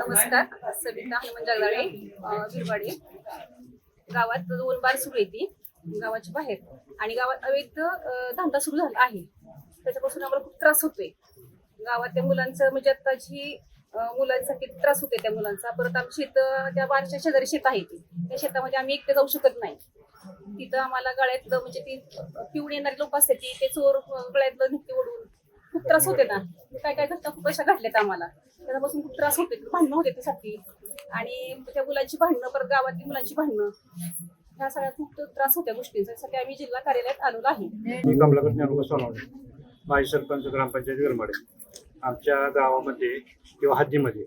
नमस्कार. सविता हनुमान जगदाळे, बिरवाडी. गावात 2 बार सुरू येते गावाच्या बाहेर आणि गावात अवैध धंदा सुरू झाला आहे. त्याच्यापासून आम्हाला खूप त्रास होतोय. गावातल्या मुलांचं म्हणजे आताची मुलांसाठी त्रास होतोय त्या मुलांचा. परत आमची शेतं त्या बारच्या शेजारी शेत आहे त्या शेतामध्ये आम्ही एकटे जाऊ शकत नाही. तिथं आम्हाला गळ्यातलं म्हणजे ती पिऊन येणारी लोक असते ते चोर गळ्यातलं निघते ओढून खूप त्रास होते ना. काय काय घटना खूप अशा घडल्यात आम्हाला. त्याच्यापासून खूप त्रास होते. भांडणं होते त्यासाठी आणि त्या मुलांची भांडणं, परत गावातली मुलांची भांडणं, ह्या सगळ्या खूप त्रास होत्या गोष्टींचा. त्यासाठी आम्ही जिल्हा कार्यालयात आलेलो आहे. मी कमलाकर ज्ञानोबा सोनवणे, माजी सरपंच ग्रामपंचायत विरमाडे. आमच्या गावामध्ये किंवा हद्दीमध्ये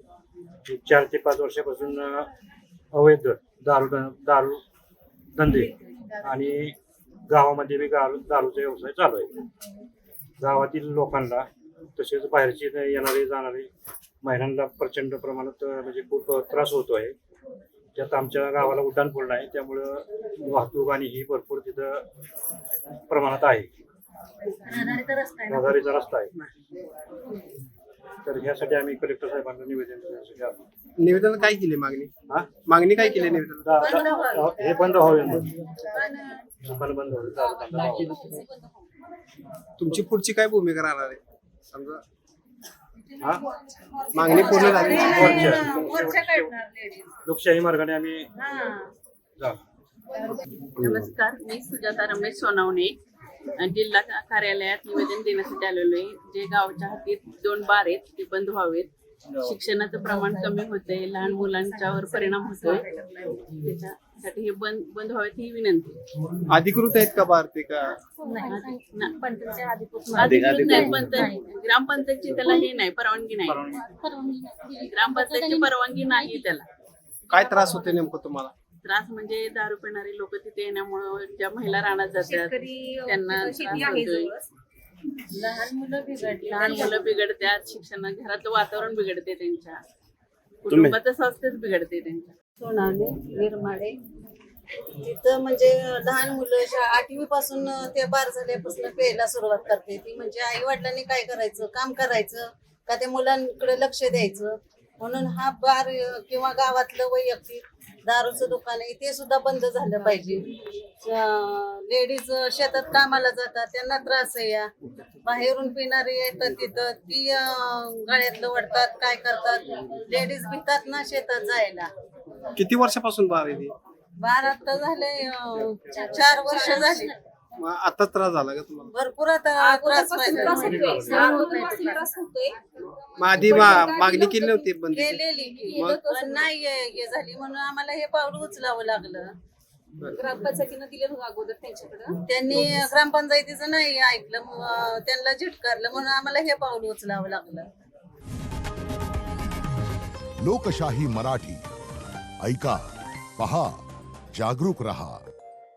4 ते 5 वर्षापासून अवैध दारू धंदे आणि गावामध्ये बी दारूचा व्यवसाय चालू आहे. गावातील लोकांना तसेच बाहेरचे येणारे जाणारे महिलांना प्रचंड प्रमाणात म्हणजे खूप त्रास होतो आहे. त्यात आमच्या गावाला उड्डाणपूल नाही, त्यामुळं वाहतूक आणि ही भरपूर तिथं प्रमाणात आहे. रहदारीचा रस्ता आहे. तर ह्यासाठी आम्ही कलेक्टर साहेबांना निवेदन देण्यासाठी आलो. निवेदन काय केली मागणी काय केली निवेदन? हे बंद व्हावे दुकान बंद व्हावे. तुमची पुढची काय भूमिका राहणार आहे? समजा मागणी पूर्ण झाली, लोकशाही मार्गाने आम्ही नमस्कार, मी सुजाता रमेश सोनवणे, जिल्हा कार्यालयात निवेदन देण्यासाठी आलेलो आहे. जे गावच्या हद्दीत 2 बार आहेत ते बंद व्हावेत. शिक्षणाचं प्रमाण कमी होतंय, लहान मुलांच्यावर परिणाम होतोय, त्याच्यासाठी हे बंद व्हावेत ही विनंती. अधिकृत आहेत का बार ते का? अधिकृत नाही, पण ग्रामपंचायतची त्याला हे नाही, परवानगी नाही. ग्रामपंचायतची परवानगी नाही त्याला. काय त्रास होते नेमकं तुम्हाला? त्रास म्हणजे दारू पिणारी लोक तिथे येण्यामुळे ज्या महिला रानात जातात त्यांना त्रास होतोय. लहान मुलं बिघडतात, शिक्षण घराचं वातावरण बिघडते, त्यांच्या कुटुंबाचं स्वास्थ्यच बिघडते त्यांच्या. सोनावणे विरमाडे. तिथं म्हणजे लहान मुलं 8वी पासून ते बार झाल्यापासून प्यायला सुरुवात करते. ती म्हणजे आई वडिलांनी काय करायचं, काम करायचं का त्या मुलांकडे लक्ष द्यायचं. म्हणून हा बार किंवा गावातलं वैयक्तिक दारूचं दुकान आहे ते सुद्धा बंद झालं पाहिजे. लेडीज शेतात कामाला जातात, त्यांना त्रास आहे. या बाहेरून पिणारे येतात तिथं, ती गळ्यातलं ओढतात, काय करतात. लेडीज भितात ना शेतात जायला. किती वर्षापासून बार आहे ती? बार आता झाले 4 वर्ष झाली. आता त्रास झाला का तुम्हाला? भरपूर आता त्रास होतोय. मग आधी मागणी केली नव्हती बंद? केलेली पण नाही हे झाली, म्हणून आम्हाला हे पाऊल उचलावं लागलं. ग्रामपंचायतीनं दिलं होतं अगोदर त्यांच्याकडं. त्यांनी ग्रामपंचायतीचं नाही ऐकलं, त्यांना झिटकारलं, म्हणून आम्हाला हे पाऊल उचलावं लागलं. लोकशाही मराठी ऐका, पहा, जागरूक रहा.